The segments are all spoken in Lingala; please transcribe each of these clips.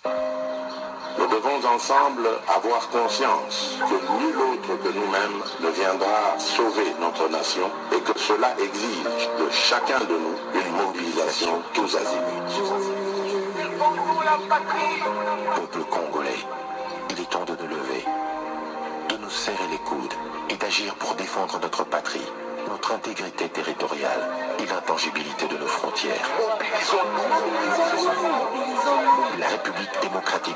Nous devons ensemble avoir conscience que nul autre que nous-mêmes ne viendra sauver notre nation et que cela exige de chacun de nous une mobilisation tous azimuts. Peuple congolais, il est temps de nous lever, de nous serrer les coudes et d'agir pour défendre notre patrie, notre intégrité territoriale et l'intangibilité de nos frontières. La République démocratique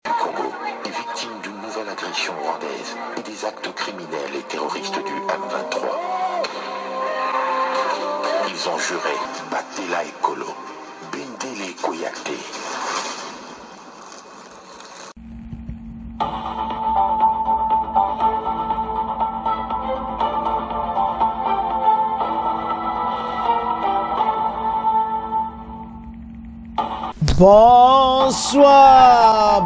du Congo est victime d'une nouvelle agression rwandaise et des actes criminels et terroristes du M23. Ils ont juré Batela Ekolo, Bindele Koyate. Bonsoir,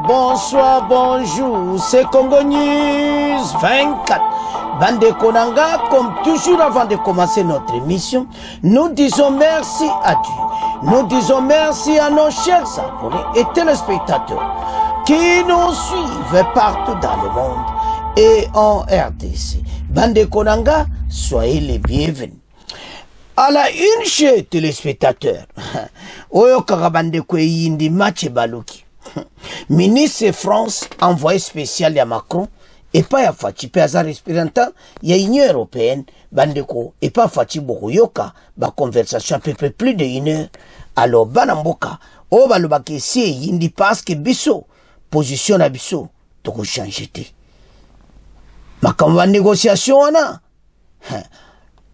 bonsoir, bonjour, c'est Congo News 24. Bande Konanga, comme toujours avant de commencer notre émission, nous disons merci à Dieu. Nous disons merci à nos chers abonnés et téléspectateurs qui nous suivent partout dans le monde et en RDC. Bande Konanga, soyez les bienvenus. À la une chez téléspectateurs, Oyo Karabande Kweyindi Match Baluki, ministre France envoyé spécial à Macron, et pas à Fachi, pas à représentant, il y a Union européenne, Bandeko, et pas Fachi Bokoyoka, ba conversation à peu près plus de 1 heure. Alors, Banamboka, o balobaki si yindi parce que biso, position à biso, toko changer. Makamba négociation wana.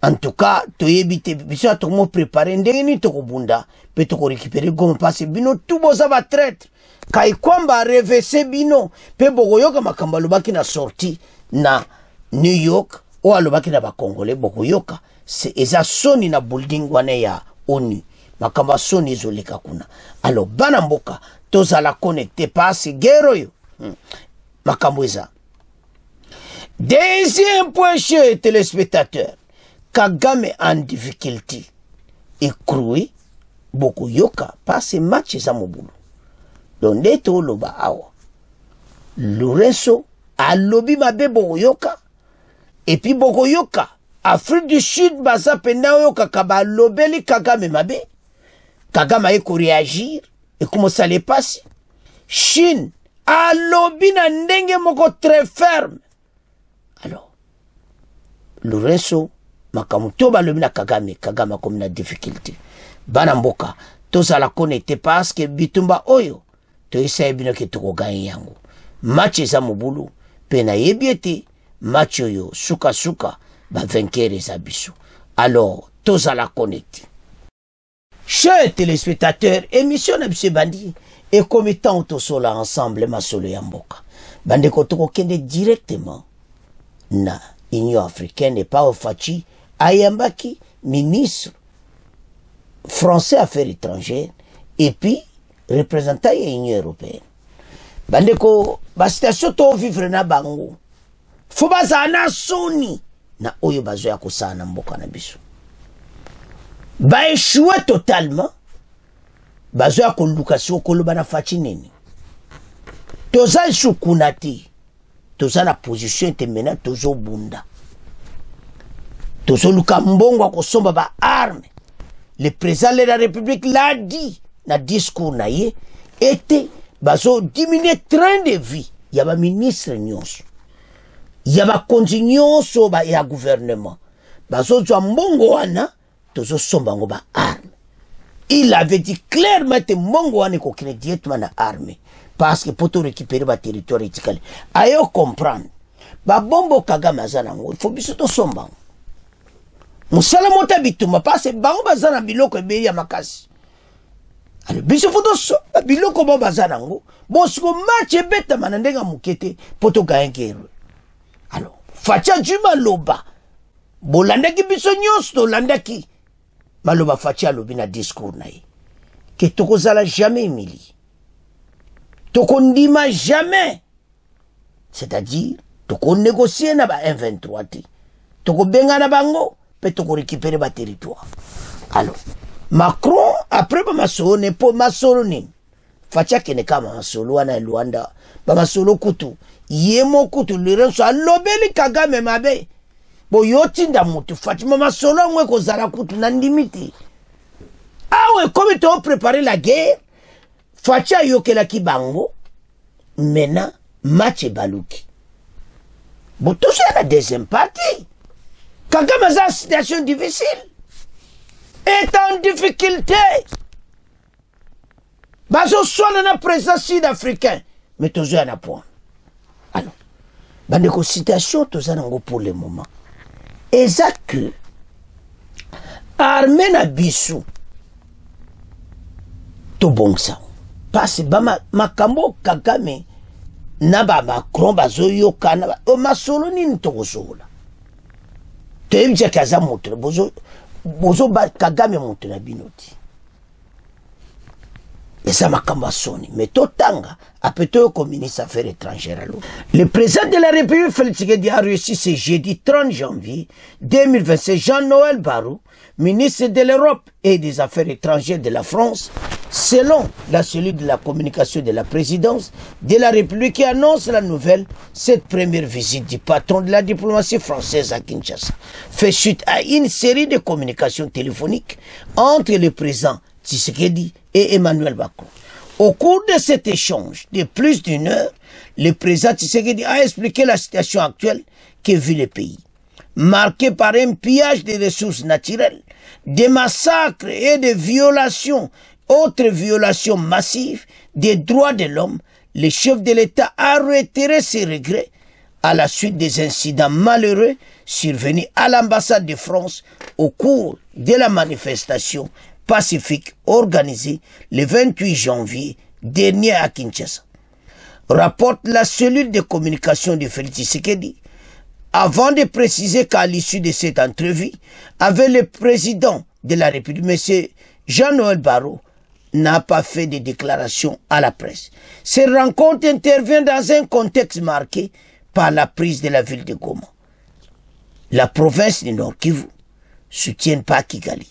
En tout cas, tu évite, biso a tout le monde préparé, ndeni toko bunda, peut toko récupérer gomme passe bino, tout boza va traître. Kai kwamba reverser bino, pe bogoyoka makamba lobaki na sorti na New York, ou alobaki na ba Congolais bogoyoka, c'est eza soni na building wane ya ONU. Makamba soni izoleka kuna. Alors, banamboka, toza la connecté passe guerre yo. Makambo eza. Deuxième point chez téléspectateurs. Kagame en difficulté. Écroué, Bokoyoka, passe match za mobulu. Donc, neto loba awa. Lourenço, a lobi mabe Bokoyoka. Et puis Bokoyoka, Afrique du Sud, baza pena yoka kaba lobeli Kagame mabe. Kagame a réagir. Et comment ça les passe? Chine, a lobi na ndenge moko très ferme. Alors, Lourenço, Makamuto balomina Kagame, Kagame comme na difficulté. Banamboka, toza la connecté parce que bitumba oyo, to essaye bino ke toko gagner yango. Match eza mobulu, pena yebiete, match oyo, suka suka, ba vainqueur eza biso. Alors, toza la connecté. Chers téléspectateurs, émission na biso bandi, et comme étant autosola ensemble, ma solo yamboka. Bande kotoko kende directement, na Union africaine et pas au Fachi, Ayambaki, ministre français affaires étrangères, et puis représentant de l'Union européenne. Bandeko, ba situation to vivre na bango. Faut bazana soni na oyo bazo ya kosana mboka na biso. Ba échoué totalement. Bazo ya kolukasio koloba na Fachi nini. Toza sukunati. Toza na position temena tozo bunda. Tozo luka mbongo kosomba ba arme. Le président de la République l'a dit na discours na ye était bazo diminuer train de vie. Yaba ministre nyonso. Yaba kontinyoso ba ya gouvernement. Bazo zwa mbongo wana tozo somba ngo ba arme. Il avait dit clairement que mbongo wana ko directement na arme. Parce que pour tout récupérer ba territoire itikali. Ayo comprendre. Ba bombo Kagame azana ngo. Il faut biso to somba. Musala mota bituma parce que bango bazana biloko ebeli ya makasi. Alors biso foto so biloko bo bazana ngo. Bon siko match ebeta manandenga mukete poto gaengero. Alors Facha juma loba. Bolandaki biso nyonso landaki. Maloba Facha lobi na discours na ye. Que tokozala jamais Emily. Tokondima jamais. C'est-à-dire, toko négocier na ba M23 ti. Toko benga na bango, pe toko récupérer ba territoire. Alors, Macron, après ba masone po masoloni. facha kene kama masolo wana Luanda ba masolo kutu yemo kutu Lorenzo alobeli Kagame mabe bo yotinda mutu fatima masolo ngwe ko zala kutu na ndimiti awe comme to préparer la guerre facha yokela kibango mena match baluki boto c'est la deuxième partie Kagame a une situation difficile est en difficulté bazo soit na président sud-africain mais toujours à point alors bandeko situation toza nango pour le moment eza que armée na biso to bongsa parce ba makambo Kagame na ba Macron bazo yokana o masolo nini tokosola toyebisa kaza moto bozo ba Kagame moto na binoti et ça m'a sonné. Mais totanga, après tout, comme ministre des Affaires étrangères. Le président de la République, Félix Tshisekedi, a reçu ce jeudi 30 janvier 2026 Jean-Noël Barrot, ministre de l'Europe et des Affaires étrangères de la France, selon la cellule de la communication de la présidence de la République qui annonce la nouvelle. Cette première visite du patron de la diplomatie française à Kinshasa fait suite à une série de communications téléphoniques entre le président Tshisekedi et Emmanuel Macron. Au cours de cet échange de plus d'une heure, le président Tshisekedi a expliqué la situation actuelle que vit le pays, marquée par un pillage des ressources naturelles, des massacres et des violations, autres violations massives des droits de l'homme. Le chef de l'État a retiré ses regrets à la suite des incidents malheureux survenus à l'ambassade de France au cours de la manifestation pacifique organisé le 28 janvier dernier à Kinshasa. Rapporte la cellule de communication de Félix Tshisekedi, avant de préciser qu'à l'issue de cette entrevue avec le président de la République, M. Jean-Noël Barrot, n'a pas fait de déclaration à la presse. Ces rencontres interviennent dans un contexte marqué par la prise de la ville de Goma. La province du Nord Kivu soutient pas Kigali.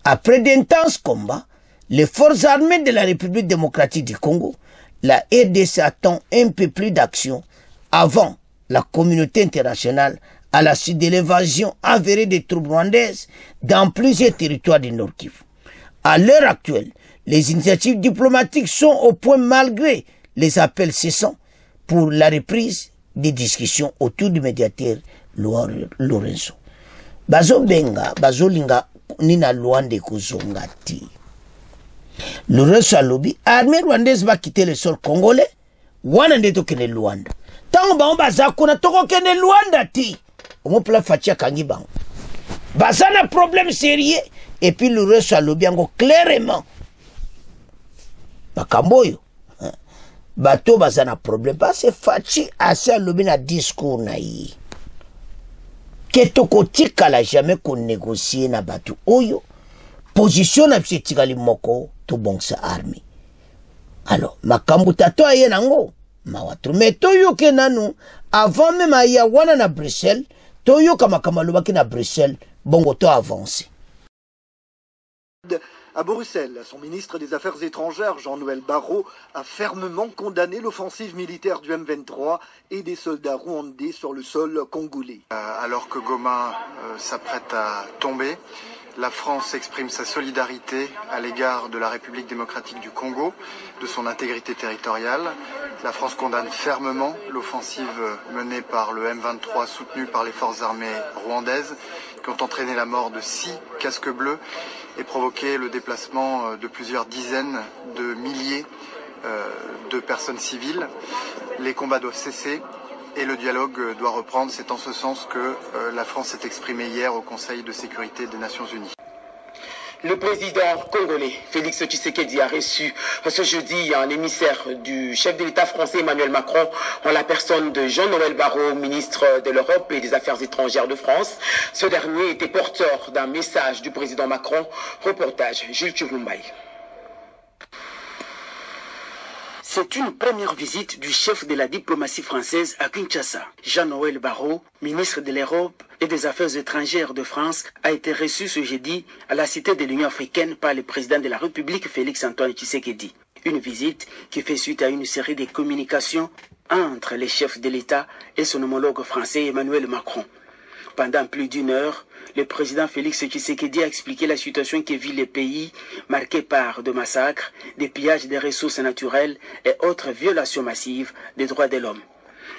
Après d'intenses combats, les forces armées de la République démocratique du Congo, la RDC attend un peu plus d'action avant la communauté internationale à la suite de l'évasion avérée des troupes rwandaises dans plusieurs territoires du Nord Kivu. À l'heure actuelle, les initiatives diplomatiques sont au point malgré les appels cessants pour la reprise des discussions autour du médiateur Lorenzo. Bazo benga, bazo linga nina Luanda kuzonga ti. Lorenzo alobi, armée rwandaise va quitter le sol congolais, wana ndeto kene Luanda. Tango ba baza kuna toko kene Luanda ti. Omo pla fatia kangi bango. Baza na problème sérieux et puis Lorenzo alobi ango clairement. Bakamboyo. Bato baza na problème parce que fachi assez alobi na discours na yi. Ketoko tikala jamais qu'on négocie na batu oyo position na biso tikali moko to bongsa army. Alors makambu tato aye nango mawatu meto yo ke nanu avant même aya wana na Bruxelles to yo kama lobaki na Bruxelles bongo to avancer. À Bruxelles, son ministre des Affaires étrangères, Jean-Noël Barrot, a fermement condamné l'offensive militaire du M23 et des soldats rwandais sur le sol congolais. Alors que Goma s'apprête à tomber, la France exprime sa solidarité à l'égard de la République démocratique du Congo, de son intégrité territoriale. La France condamne fermement l'offensive menée par le M23 soutenue par les forces armées rwandaises qui ont entraîné la mort de 6 casques bleus et provoqué le déplacement de plusieurs dizaines de milliers de personnes civiles. Les combats doivent cesser et le dialogue doit reprendre. C'est en ce sens que la France s'est exprimée hier au Conseil de sécurité des Nations Unies. Le président congolais Félix Tshisekedi a reçu ce jeudi un émissaire du chef de l'État français Emmanuel Macron en la personne de Jean-Noël Barrot, ministre de l'Europe et des Affaires étrangères de France. Ce dernier était porteur d'un message du président Macron. Reportage Jules Churumbaï. C'est une première visite du chef de la diplomatie française à Kinshasa. Jean-Noël Barrot, ministre de l'Europe et des Affaires étrangères de France, a été reçu ce jeudi à la Cité de l'Union africaine par le président de la République Félix-Antoine Tshisekedi. Une visite qui fait suite à une série de communications entre les chefs de l'État et son homologue français Emmanuel Macron. Pendant plus d'une heure, le président Félix Tshisekedi a expliqué la situation que vit le pays, marqué par des massacres, des pillages des ressources naturelles et autres violations massives des droits de l'homme.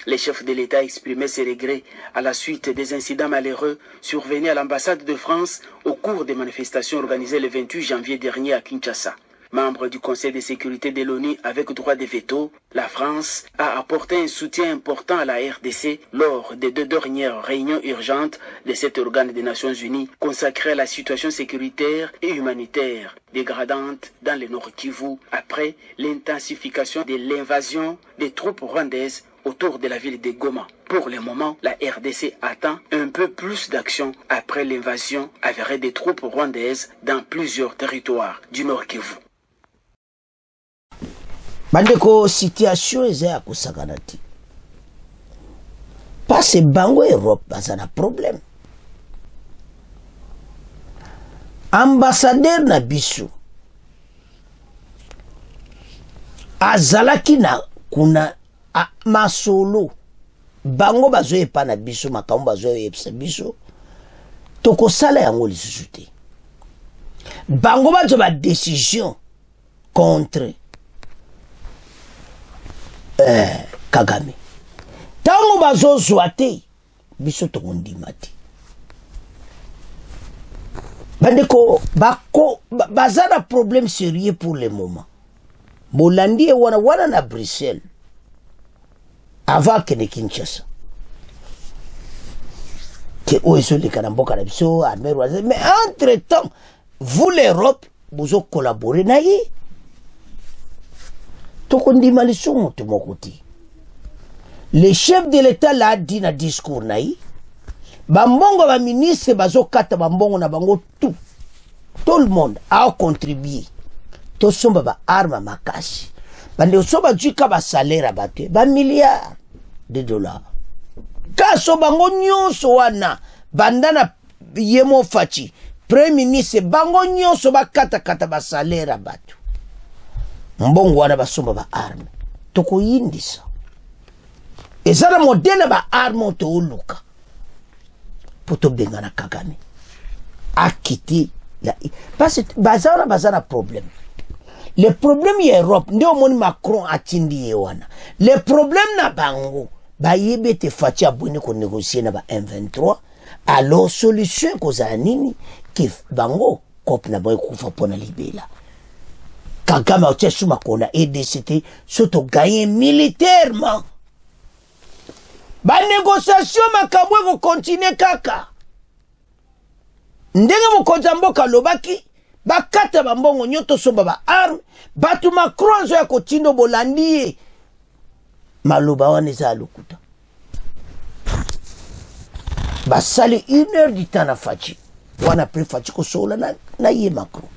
Les chefs de l'État exprimaient ses regrets à la suite des incidents malheureux survenus à l'ambassade de France au cours des manifestations organisées le 28 janvier dernier à Kinshasa. Membre du Conseil de sécurité de l'ONU avec droit de veto, la France a apporté un soutien important à la RDC lors des 2 dernières réunions urgentes de cet organe des Nations Unies consacré à la situation sécuritaire et humanitaire dégradante dans le Nord Kivu après l'intensification de l'invasion des troupes rwandaises autour de la ville de Goma. Pour le moment, la RDC attend un peu plus d'action après l'invasion avérée des troupes rwandaises dans plusieurs territoires du Nord Kivu. Bandeko situation eza ya kusakana ti. Parce bango Europe baza na problème. Ambassadeur na biso azalaki na kuna masolo bango bazoyepa na biso makambo bazoyebisa biso tokosala yango lisusu te. Bango bazo ba décision contre Kagame. Tango bazozwa te biso tokondima te. Bandeko baza na problème sérieux pour le moment. Bolandi wana na Bruxelles avant que ne Kinshasa. Que oeso le kanamboka na biso mais entre temps vous l'Europe vous avez collaboré na ye. Tokondima liso moto mokoti. Le chef de l'État l'a dit na discours na ye. Bambongo ba ministre bazo kata bambongo na bango tout. Tout le monde a contribué. To somba ba arma makasi. Bande soba juka ba salaire batwe ba milliards de dollars. Kaso bango nyonso wana bandana yemo fachi. Premier ministre bango nyonso ba kata ba salaire batwe. Mbongo wana ba somba ba arme. Toko yindisa. Ezala modele ba arme to uluka. Poto bengana Kagame. A quitté la... Parce que bazana problème. Le problème est Europe. Nde omoni Macron atindi yewana. Le problème na bango. Ba yebe te fati abone ko négocier na ba M23. Alors solution ko za nini ki bango kop na boy kufa pona libela. Kagame a tché suma kona EDCT soto gagner militairement. Ba négociation makabwe ko continuer kaka. Ndenge mokonza mboka lobaki bakata bambongo nyoto somba ba arme batu Macron zo ya kotindo bolandi maloba wana za lokuta. Basali 1 heure du temps na fachi. Wana pre fachi ko sola na ye Macron.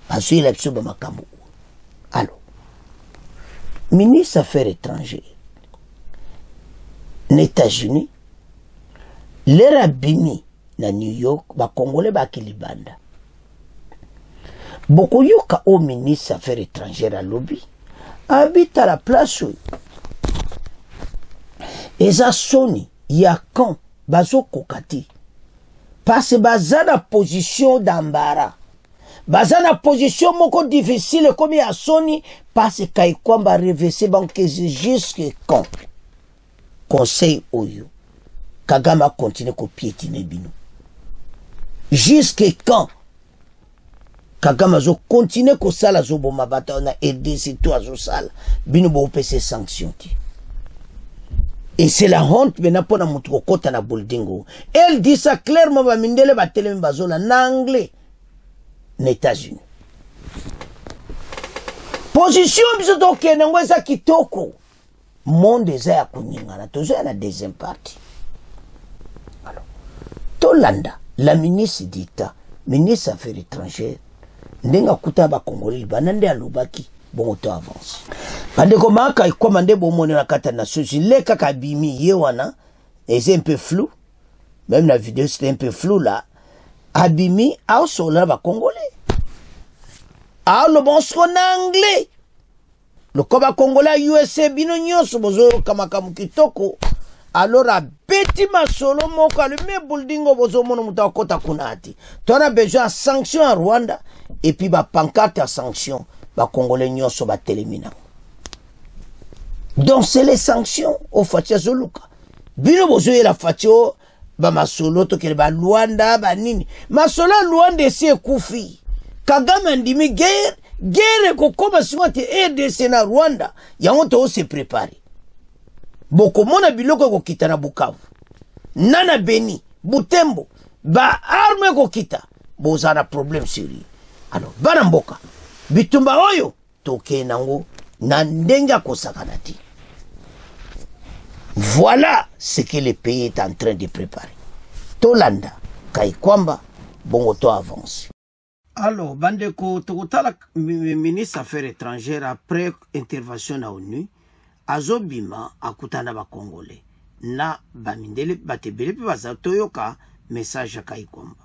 Basu la biso ba makambo. Alors. Ministre Affaires étrangères. Les États-Unis, les rabbini na New York, ba Congolais ba kilibanda. Boko yoka au ministre Affaires étrangères à lobby, habite à la place où. Eza soni, ya quand, bazo kokati. Parce bazana position d'ambara. Bazana position moko difficile comme ya soni, parce qu'il kwamba reverser banque jusque quand. Conseil oyo Kagame continue ko piétiner bino. Jusque quand Kagame zo continue ko sala zo boma bata na aider c'est toi zo sala bino bo pese sanctions. Et c'est la honte maintenant pour na mutu kota na buildingo. Elle dit ça clairement ba mindele ba telem bazola na anglais na États-Unis. Position biso to kenengo za kitoko. Monde eza ya kuningana tozo ya na deuxième partie. Alors Tolanda la ministre d'État ministre Affaires étrangères ndenga kuta ba Congolais banande alobaki bon to avance bande komaka ikomande bomone na kata na soji le kaka bimi ye wana c'est un peu flou, même la vidéo c'était un peu flou là. Abimi a sola ba Congolais a le bon son anglais lokoba kongola USA bino nyonso bozo kamakamu kitoko alors abeti masolo moko alume buildingo bozo mono muta kota kunati tona besoin sanction à Rwanda et puis ba pancarte à sanction ba congolais nyonso ba telemina. Donc c'est les sanctions au fatia zoluka bino bozo la fatio ba masolo to kele ba Luanda ba nini masolo Luanda si kufi Kagame ndimi guerre ko koma singote RDC na Rwanda yango to se préparer boko mona biloko ko kita na Bukavu nana Beni Butembo ba arme ko kita bozana problème sérieux. Alors bana mboka bitumba oyo toke nango na ndenga ko sakanati. Voilà ce que le pays est en train de préparer. Tolanda kai kwamba bongo to avance. Alors, bandeko, tokotala ministre affaires étrangères après intervention à ONU, azobima akutana ba Congolais. Na bamindele batebele pe bazatoyoka message ya Kaikomba.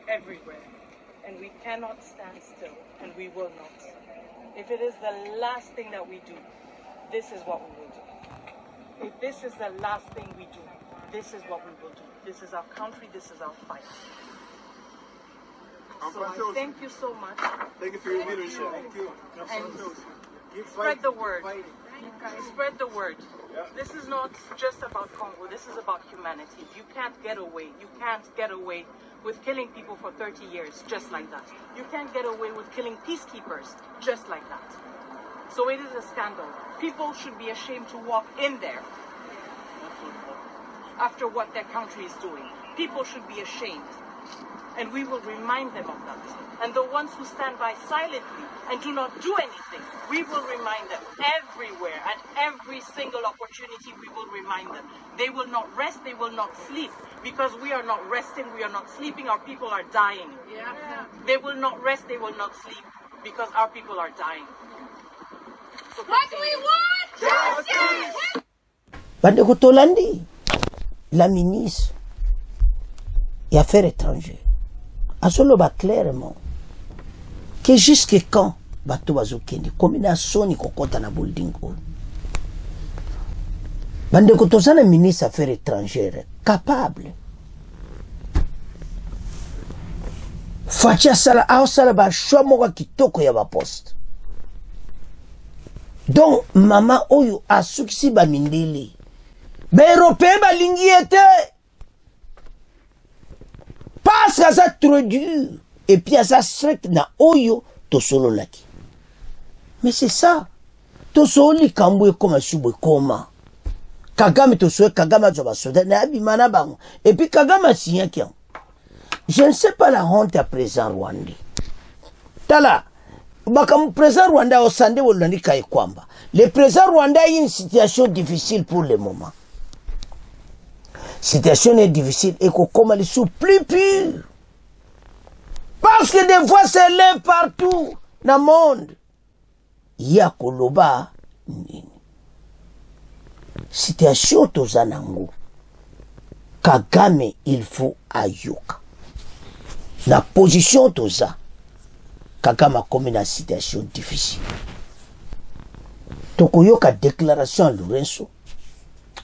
Everywhere, and we cannot stand still, and we will not. If it is the last thing that we do, this is what we will do. If this is the last thing we do, this is what we will do. This is our country, this is our fight. So I thank you so much. Thank you for your leadership. Thank you. And spread the word. Spread the word. This is not just about Congo. This is about humanity. You can't get away. You can't get away with killing people for 30 years just like that. You can't get away with killing peacekeepers just like that. So it is a scandal. People should be ashamed to walk in there after what their country is doing. People should be ashamed. And we will remind them of that. And the ones who stand by silently and do not do anything, we will remind them everywhere. At every single opportunity, we will remind them. They will not rest, they will not sleep. Because we are not resting, we are not sleeping, our people are dying. They will not rest, they will not sleep. Because our people are dying. So what do we want? Justice! Bandeko Tolandi, la ministre des Affaires étrangères, a soloba clairement que jusque quand bato bazokende combinaison ni kokota na buildingo. Bandeko tozana ministre des Affaires étrangères capable facha sala au sala ba shwa kitoko ya ba poste. Donc mama oyo asukisi ba mindele ba européen ba lingi ete parce que ça trop dur et puis ça strict na oyo to solo laki. Mais c'est ça to soli kambwe koma subwe koma Kagame to so Kagame zo ba soda na abimana bango et puis Kagame sinya ki. Je ne sais pas la honte à présent rwandais. Tala bakam président Rwanda au sande wolandi kai kwamba le président Rwanda a une situation difficile pour le moment. Situation est difficile et comme elle est plus pure. Parce que des voix s'élèvent partout dans le monde. Il y a Koloba. Situation tozanango. Kagame il faut ayoka. La position toza. Kagame a comme une situation difficile. Tokoyoka déclaration à Lorenzo.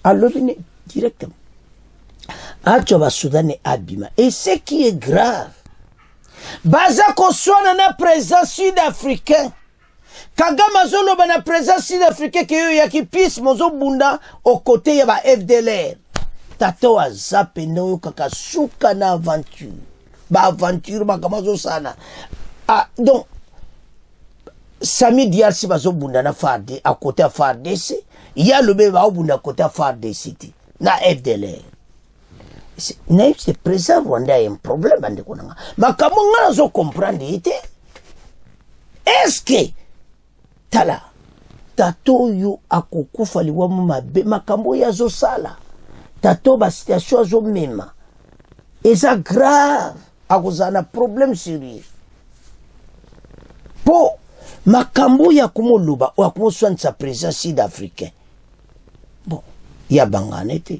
À l'objet directement. Achoba Soudan et Abima. Et ce qui est grave, Baza Koswana na président sud-africain, Kagame azoloba na président sud-africain ke yo yaki pis mozo bunda au côté ya ba FDLR. Tato aza pene oyo kaka suka na aventure. Ba aventure bakamazo sana. Ah, donc Sami Diarsi bazo bunda na FARD à côté à FARDC. Ya lobe ba bunda à côté à FARDC na FDLR. C'est président Rwanda a un problème ande konanga. Makambo ngana zo comprendre ite. Est-ce que tala tato yo akokufa liwa mabe makambo ya zo sala tato ba situation zo mema eza grave akozana problème sérieux po makambo ya kumoluba o akomo sa président sud-africain bon ya bangane te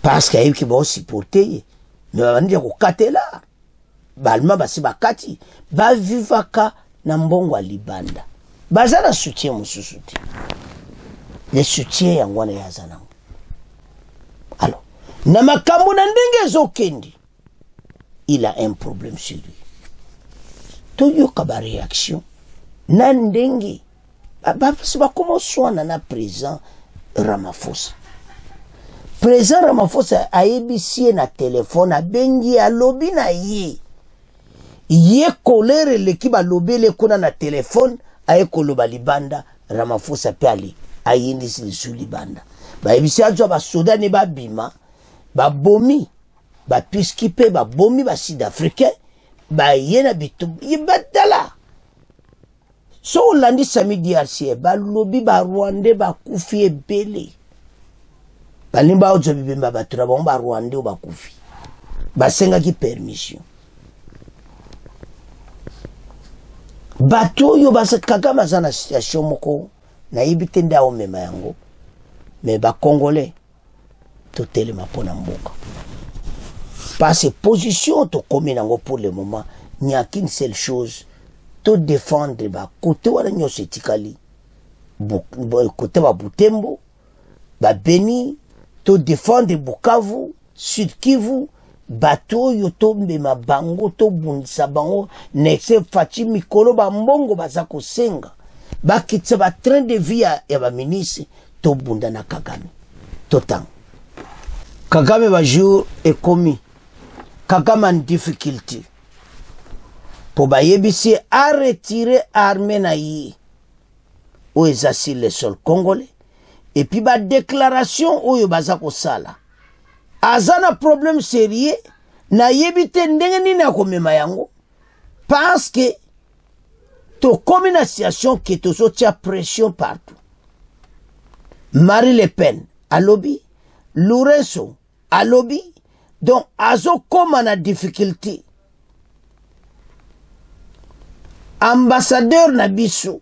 parce que ayi ki ba supporter mais ba ndia ko katela balma basi bakati ba vivaka na mbongo libanda bazana soutien mususu te le soutien ya ngwana ya zana alors na makambo na ndenge zokendi il a un problème sur lui to yo ka ba réaction na ndenge basi bakoma swana na président Ramaphosa. Président Ramaphosa ayebisie na téléphone abengi alobi na ye kolere leki balobele kuna na téléphone aye koloba libanda Ramaphosa pe ali ayindisi lisu libanda bayebisi azo basoda ne babima babomi bapiskipe babomi ba sud-africain bayena bitu yibadala so olandi Sami Diarsi balobi ba Rwanda bakufi ebele balimba ozo bibemba batura ba Rwanda bakufi basengaki permission bato yo basa Kagame aza na situation moko na yibite nda omema yango mais ba congolais to telema pona mboka parce position to komi nango pour le moment n'y a qu'une seule chose to défendre ba côté wala nyose etikali côté ba Butembo ba Beni to défendre Bukavu Sud Kivu bato yo tombe mabango to bundisa bango nexe fachi mikolo ba mbongo baza kosenga bakitse ba train de vie ya ba ministre to bunda na Kagame totang Kagame ba jour ekomi Kagame en difficulté pour ba yebisi a retirer armée na yi o ezasi le sol congolais et puis ba déclaration oyo baza ko sala azana problème sérieux na yebite ndenge nini akomema yango parce que to combination qui to sotia pression partout Marie Le Pen alobi Lourenço alobi donc azo comme na difficulté ambassadeur na biso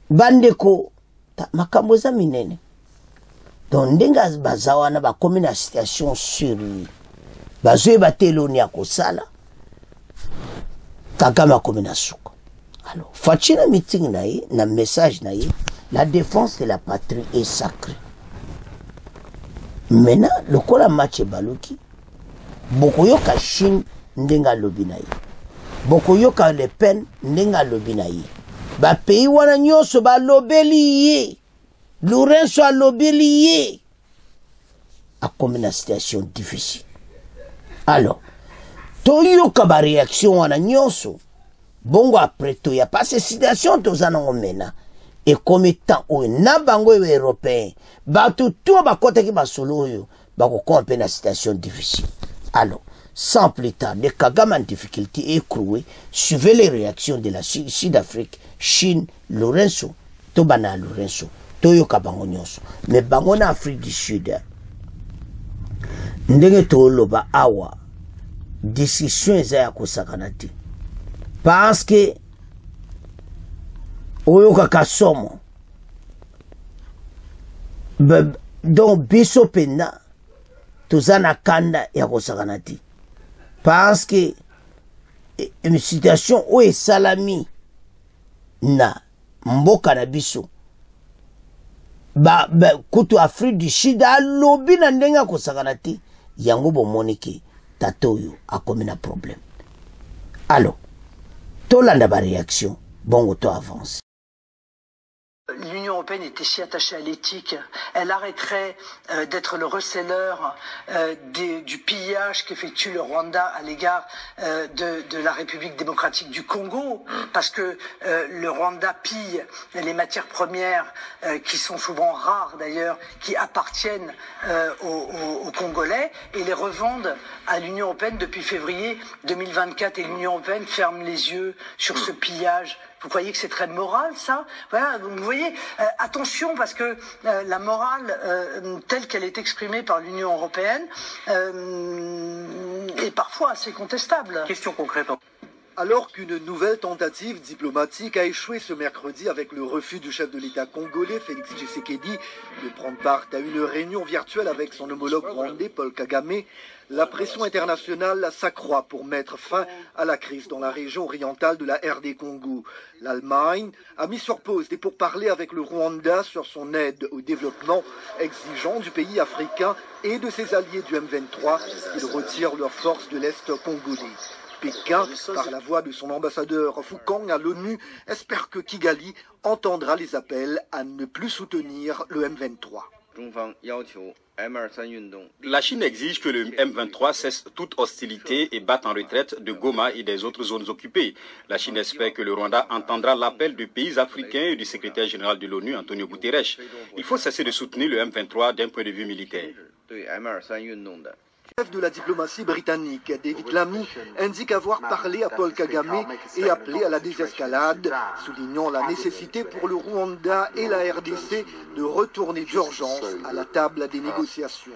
bandeko makambo za minene donc ndenga bazawana ba komi na situation sur lui bazoe bateloni ya kosala Kagame akomi na suka alors fachina meeting na ye na message na ye la défense de la patrie est sacrée maintenant lokola match baluki bokoyoka Chine ndenga lobi na ye bokoyoka Le Pen ndenga lobi na ye ba pays wana nyonso ba lobeli ye Lourenço a lobeli a comme une situation difficile. Alors, toyoka ba réaction wana nyonso bongo après to ya pas situation tozana ngomena et comme temps o na bango européen ba tout ba kota ki ba solo yo ba ko kompe na situation difficile. Alors, sans plus tarder, Kagame en difficulté écroué, suivez les réactions de la Sud-Afrique, Chine, Lourenço, Tobana Lourenço. Toyoka bango nyonso mais bango na Afrique du Sud ndenge toloba awa discussion eza ya kosakana te parce que oyoka kasomo donc biso pena tozana kanda ya kosakana te parce que une situation où est salami na mboka na biso kutu Afrique du Sud alobi na ndenga kosakana te yango bomonike tato yo akomi na problème alors tolanda ba réaction bongo to avance. L'Union européenne était si attachée à l'éthique, elle arrêterait d'être le receleur du pillage qu'effectue le Rwanda à l'égard de la République démocratique du Congo, parce que le Rwanda pille les matières premières qui sont souvent rares d'ailleurs, qui appartiennent aux Congolais et les revendent à l'Union européenne depuis février 2024 et l'Union européenne ferme les yeux sur ce pillage. Vous croyez que c'est très moral, ça? Voilà, vous voyez, attention, parce que la morale, telle qu'elle est exprimée par l'Union européenne, est parfois assez contestable. Question concrète. Alors qu'une nouvelle tentative diplomatique a échoué ce mercredi avec le refus du chef de l'État congolais, Félix Tshisekedi, de prendre part à une réunion virtuelle avec son homologue rwandais, Paul Kagame, la pression internationale s'accroît pour mettre fin à la crise dans la région orientale de la RD Congo. L'Allemagne a mis sur pause des pourparlers avec le Rwanda sur son aide au développement, exigeant du pays africain et de ses alliés du M23 qu'ils retirent leurs forces de l'Est congolais. Pékin, par la voix de son ambassadeur Fukang à l'ONU, espère que Kigali entendra les appels à ne plus soutenir le M23. La Chine exige que le M23 cesse toute hostilité et batte en retraite de Goma et des autres zones occupées. La Chine espère que le Rwanda entendra l'appel de pays africains et du secrétaire général de l'ONU, Antonio Guterres. Il faut cesser de soutenir le M23 d'un point de vue militaire. Le chef de la diplomatie britannique, David Lammy, indique avoir parlé à Paul Kagame et appelé à la désescalade, soulignant la nécessité pour le Rwanda et la RDC de retourner d'urgence à la table des négociations.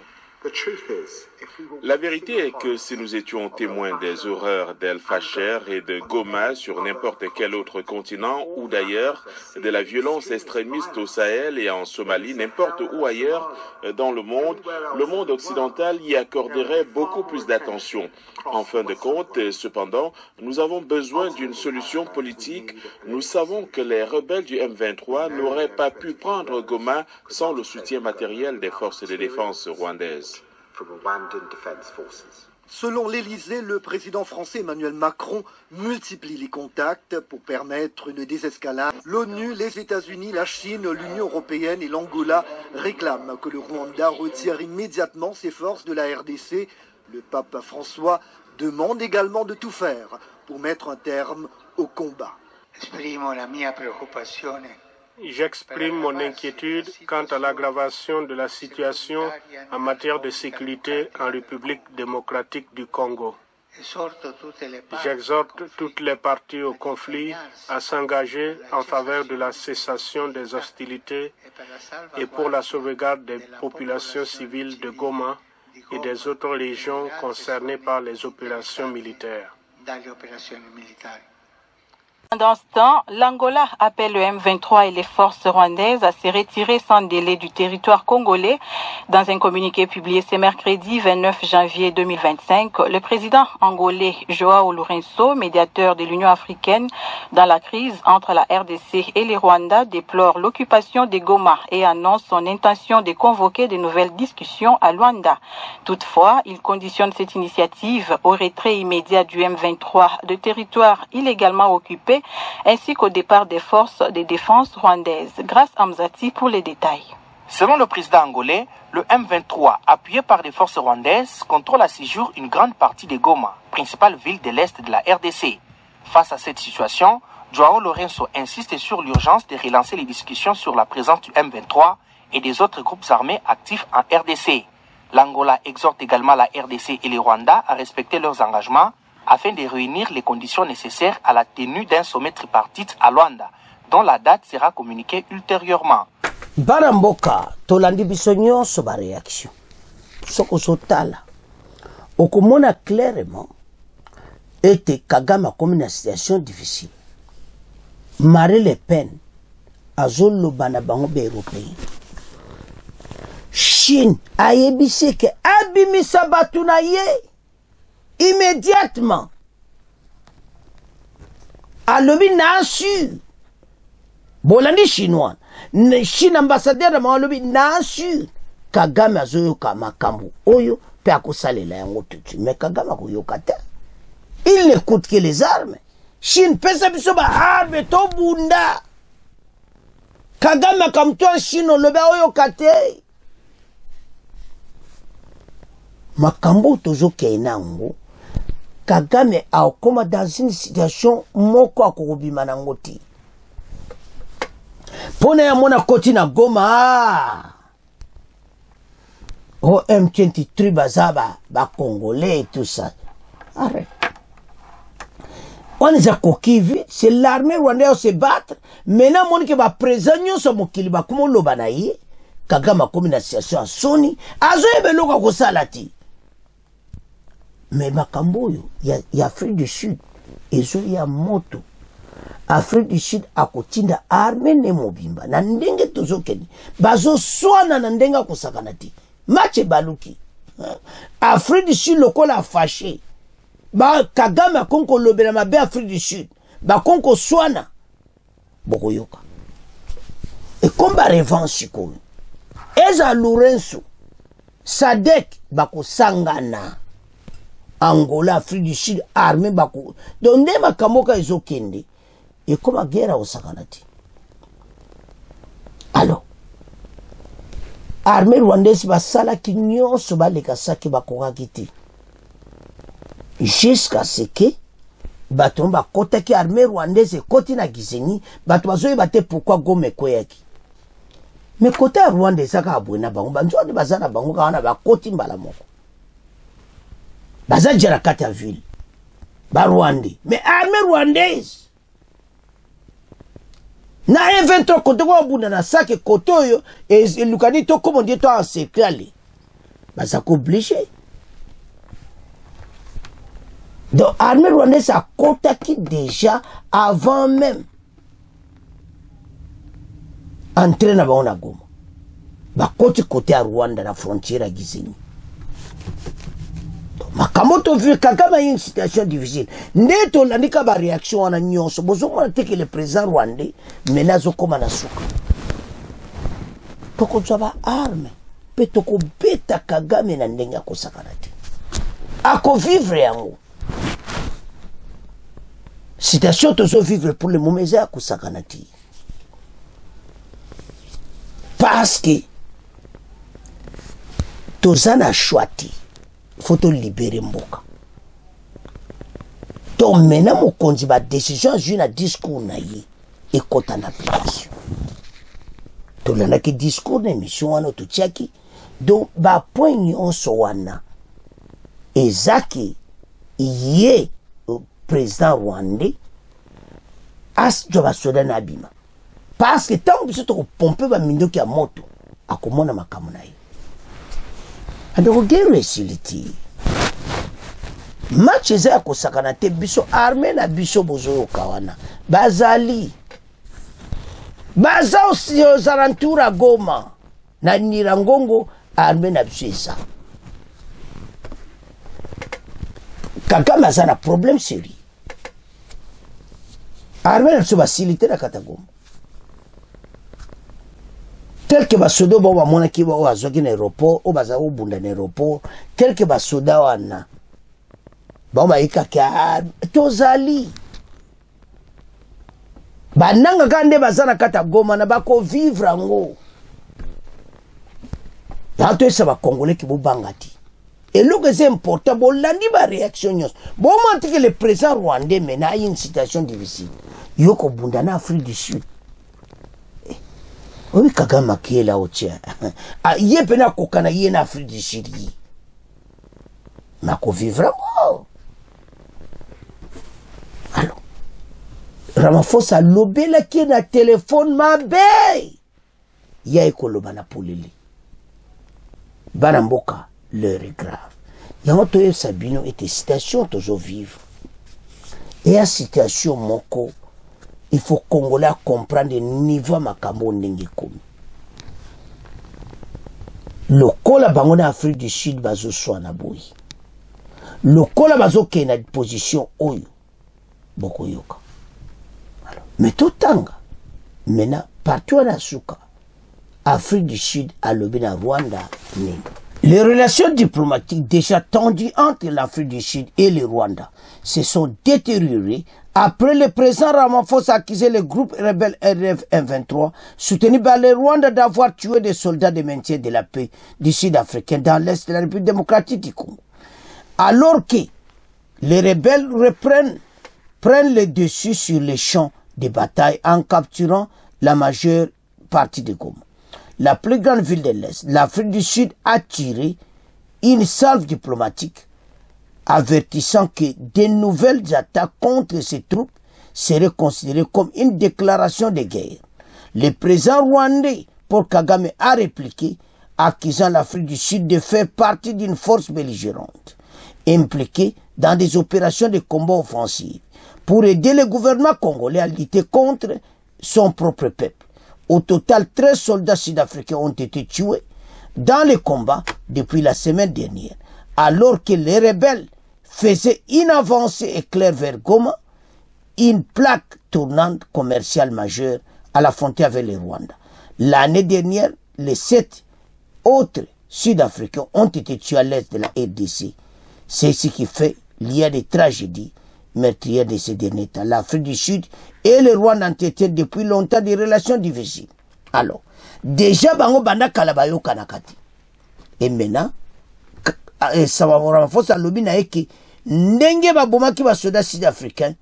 La vérité est que si nous étions témoins des horreurs d'El Fasher et de Goma sur n'importe quel autre continent ou d'ailleurs de la violence extrémiste au Sahel et en Somalie, n'importe où ailleurs dans le monde occidental y accorderait beaucoup plus d'attention. En fin de compte, cependant, nous avons besoin d'une solution politique. Nous savons que les rebelles du M23 n'auraient pas pu prendre Goma sans le soutien matériel des forces de défense rwandaises. Selon l'Élysée, le président français Emmanuel Macron multiplie les contacts pour permettre une désescalade. L'ONU, les États-Unis, la Chine, l'Union européenne et l'Angola réclament que le Rwanda retire immédiatement ses forces de la RDC. Le pape François demande également de tout faire pour mettre un terme au combat. J'exprime mon inquiétude quant à l'aggravation de la situation en matière de sécurité en République démocratique du Congo. J'exhorte toutes les parties au conflit à s'engager en faveur de la cessation des hostilités et pour la sauvegarde des populations civiles de Goma et des autres régions concernées par les opérations militaires. Pendant ce temps, l'Angola appelle le M23 et les forces rwandaises à se retirer sans délai du territoire congolais. Dans un communiqué publié ce mercredi 29 janvier 2025, le président angolais Joao Lourenço, médiateur de l'Union africaine dans la crise entre la RDC et les Rwandais, déplore l'occupation des Goma et annonce son intention de convoquer de nouvelles discussions à Luanda. Toutefois, il conditionne cette initiative au retrait immédiat du M23 de territoires illégalement occupés ainsi qu'au départ des forces de défense rwandaises. Grâce à Mzati pour les détails. Selon le président angolais, le M23, appuyé par des forces rwandaises, contrôle à ce jour une grande partie de Goma, principale ville de l'Est de la RDC. Face à cette situation, Joao Lourenço insiste sur l'urgence de relancer les discussions sur la présence du M23 et des autres groupes armés actifs en RDC. L'Angola exhorte également la RDC et les Rwandais à respecter leurs engagements afin de réunir les conditions nécessaires à la tenue d'un sommet tripartite à Luanda, dont la date sera communiquée ultérieurement. Baramboka, tolandi biso nyonso ba réaction. Soko sotala. Okomona clairement ete Kagame comme une situation difficile. Marine Le Pen azoloba na bango be européen. Chine ayebisi ke abimisa batu na ye immédiatement. Alobi na su. Bolandi chinois. Chine ambassadeur de alobi na su. Kagame azoyoka makambo oyo pe akosalela yango tutu. Mais Kagame akoyoka te. Il n'écoute que les armes. Chine pesa biso ba arme to bunda. Kagame akamtoa Chine oloba oyo kate. Makambo tozo kenango. Kagame a koma dans une situation moko akobima nango ti. Pona ya mona koti na Goma. Oh M23 bazaba ba Congolais et tout ça. Arrête. On les a coquilles, c'est l'armée rwandaise se battre. Maintenant, mon qui va présenter sur mon kiliba, comme on l'a dit, Kagame comme une association à Sony, azo ebelo ko salati. Mais makambo yo, y a Afrique du Sud, ezo ya moto. Afrique du Sud akotinda armée ne mobimba. Na ndenge tozokeni, bazo swana na ndenga kosakanati. Match baluki. Afrique du Sud lokola fâché. Ba Kagame konko lobela mabe Afrique du Sud. Ba konko swana. Boko yoka. Et komba revanche ko. Eza Lourenço. Sadek bako sangana. Angola, Afrique du Sud, armée bako. Donde makamoka ezokende. Et comme guerre au sakanati. Alors. Armée rwandaise basala ki nyonso baleka saki bakoka kiti. Jusqu'à ce que bato bakota ki armée rwandaise koti na Gisenyi, bato bazoyi bate pourquoi Goma koyaki. Mais côté rwandais saka abwena bango banzo de bazana bango kana bakoti mbala moko. Baza jera kata ville. Ba Rwandais. Mais armée rwandaise na M23 kote kwa bunda na sake koto yo et lukani to comme on dit to encercler. Baza ko obligé. Donc armée rwandaise a contacté déjà avant même entrer na baona Goma. Ba côté à Rwanda la frontière à Gisenyi. Makamoto vu Kagame une situation difficile. Neto landika ba réaction wana nyonso. Bozo mona teke le président rwandais menazo koma na suka. Toko tsaba arme. Pe toko beta Kagame na ndenga kosakanati. Ako vivre yango. Situation tozo vivre pour le moment za kosakanati. Parce que tozana chouati. Faut te libérer mboka. Donc maintenant mon konzi ba décision ju na discours na ye et kota na application. To lana ki discours na mission wana to tiaki donc ba point nyonso wana ezaki ye président rwandais as joba soda na bima. Parce que tant que to pomper ba mindoki ya moto akomona makamu na ye. Andoko guerre siliti. Match eza kosakana te biso armée na biso bozo kawana. Bazali. Baza aussi aux alentours à Goma. Na Nirangongo armée na biso eza. Kagame a un problème sérieux. Armée na biso basilité na Katagoma. Tel que basoda ba mona ki ba wazoki na aéroport o baza o bunda na aéroport tel que basoda wana ba ikaka tozali bananga kande bazana kata Goma na bako vivre ngo bato esa ba congolais ki bo bangati et le que c'est important bon landi ba réaction nyos bon montre que le président rwandais mena une situation difficile yoko bunda na Afrique du Sud. Oui, Kagame qui est là au tien. Ah, il est pena kokana y en Afrique du Sud. Ma ko vivre vraiment. Alors, Ramaphosa lobé la qui na téléphone ma bé. Ya ekolo bana polili. Bana mboka, l'heure est grave. Yamoto e Sabino était situation toujours vivre. Et à situation moko. Il faut Congolais comprendre le niveau makambo ndenge komi. Lokola bango na Afrique du Sud bazo swana boy. Lokola bazo ke na position oyo boko yoka. Mais tout tanga mena partout na suka Afrique du Sud a lobi na Rwanda ne. Les relations diplomatiques déjà tendues entre l'Afrique du Sud et le Rwanda se sont détériorées Après le président Ramaphosa a accusé le groupe rebelle RF M23, soutenu par le Rwanda, d'avoir tué des soldats de maintien de la paix du Sud-Africain dans l'Est de la République démocratique du Congo. Alors que les rebelles prennent le dessus sur les champs de bataille en capturant la majeure partie de Goma. La plus grande ville de l'Est, l'Afrique du Sud, a tiré une salve diplomatique avertissant que de nouvelles attaques contre ces troupes seraient considérées comme une déclaration de guerre. Le président rwandais Paul Kagame a répliqué, accusant l'Afrique du Sud de faire partie d'une force belligérante, impliquée dans des opérations de combat offensifs, pour aider le gouvernement congolais à lutter contre son propre peuple. Au total, 13 soldats sud-africains ont été tués dans les combats depuis la semaine dernière, alors que les rebelles faisaient une avancée éclair vers Goma, une plaque tournante commerciale majeure à la frontière avec le Rwanda. L'année dernière, les 7 autres Sud-Africains ont été tués à l'est de la RDC. C'est ce qui fait lié à des tragédies meurtrières de ces derniers temps. L'Afrique du Sud et le Rwanda entretiennent depuis longtemps des relations difficiles. Alors, déjà, bango banda kalabayo kanakati. Et maintenant, ça va voir force à l'objet que ndenge babomaki ba soldats sud-africains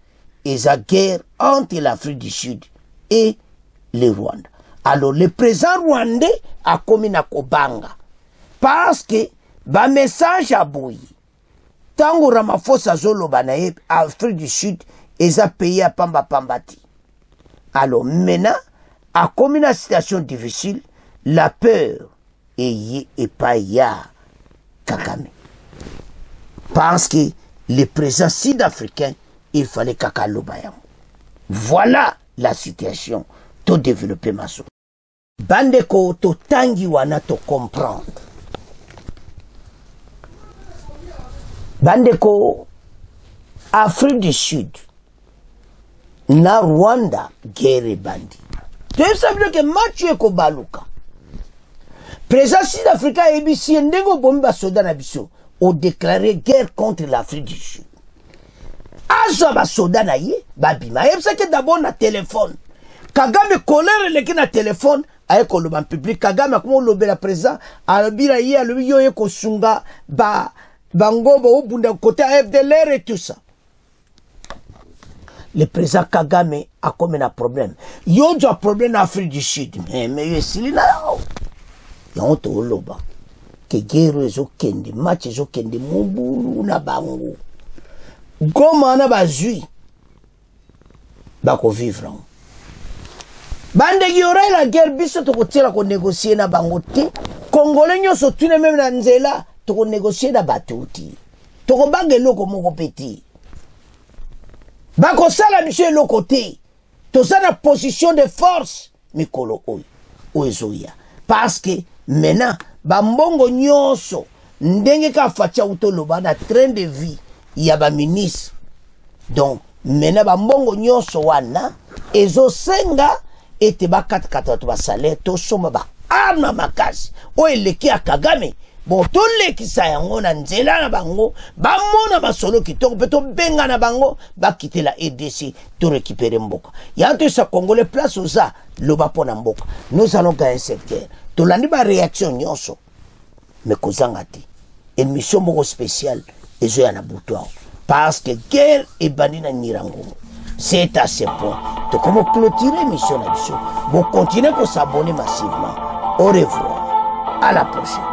et la guerre entre l'Afrique du Sud et le Rwanda. Alors, le président rwandais a commis na kobanga parce que ba message a bouilli. Tango Ramaphosa zoloba na Afrique du Sud eza pays à pamba pambati. Alors maintenant, à comme une situation difficile, la peur est pas ya Kagame. Parce que le président sud-africain, il fallait kakalobayam. Voilà la situation. Tout développer ma soeur. Bandeko to tangi wana to comprendre. Bandeko, Afrique du Sud, na Rwanda, guerre bandi. Tu sais que Mathieu Kobaluka, président sud-africain et Bissi, Ndengo Bomba Soda Nabiso, ont déclaré guerre contre l'Afrique du Sud. Azo ba soda na ye, babima. Et c'est que d'abord na téléphone. Kagame colère le na téléphone, aye koloban public. Kagame comme lobe la président, alobira ye, alobi yo ye kosunga, bango ba obunda côté FDLR et tout ça. Le président Kagame a comme un problème. Yo a un problème en Afrique du Sud. Mais yo sili na yo. Yo to loba. Que guerre ezo kende, match ezo kende, mubulu na bango. Goma na bazui. Bako vivre. Bande yora la guerre biso to kotela ko négocier na bango te. Congolais nyoso tune même na nzela to ko négocier na batuti. To ko bangelo ko moko petit. Bako sala monsieur le côté. To sa na position de force mikolo oy. Oezoya. Parce que maintenant bambongo nyonso ndenge ka facha utoloba na train de vie ya ba ministre. Donc maintenant bambongo nyonso wana ezo senga ete ba 4 ba salaire to soma ba arma makasi o eleki ya Kagame bon to leki sa yango na nzela na bango ba mona basolo kitoko peto benga na bango ba quitter la RDC to récupérer mboka ya to sa congolais place oza loba pona mboka. Nous allons gagner cette guerre. To landi ba réaction nyonso mais kozanga te émission moko spéciale ezo ya na buto parce que guerre et bandina nirango. C'est à ce point. Donc, comment clôturer l'émission là-dessus? Vous continuez à s'abonner massivement. Au revoir. À la prochaine.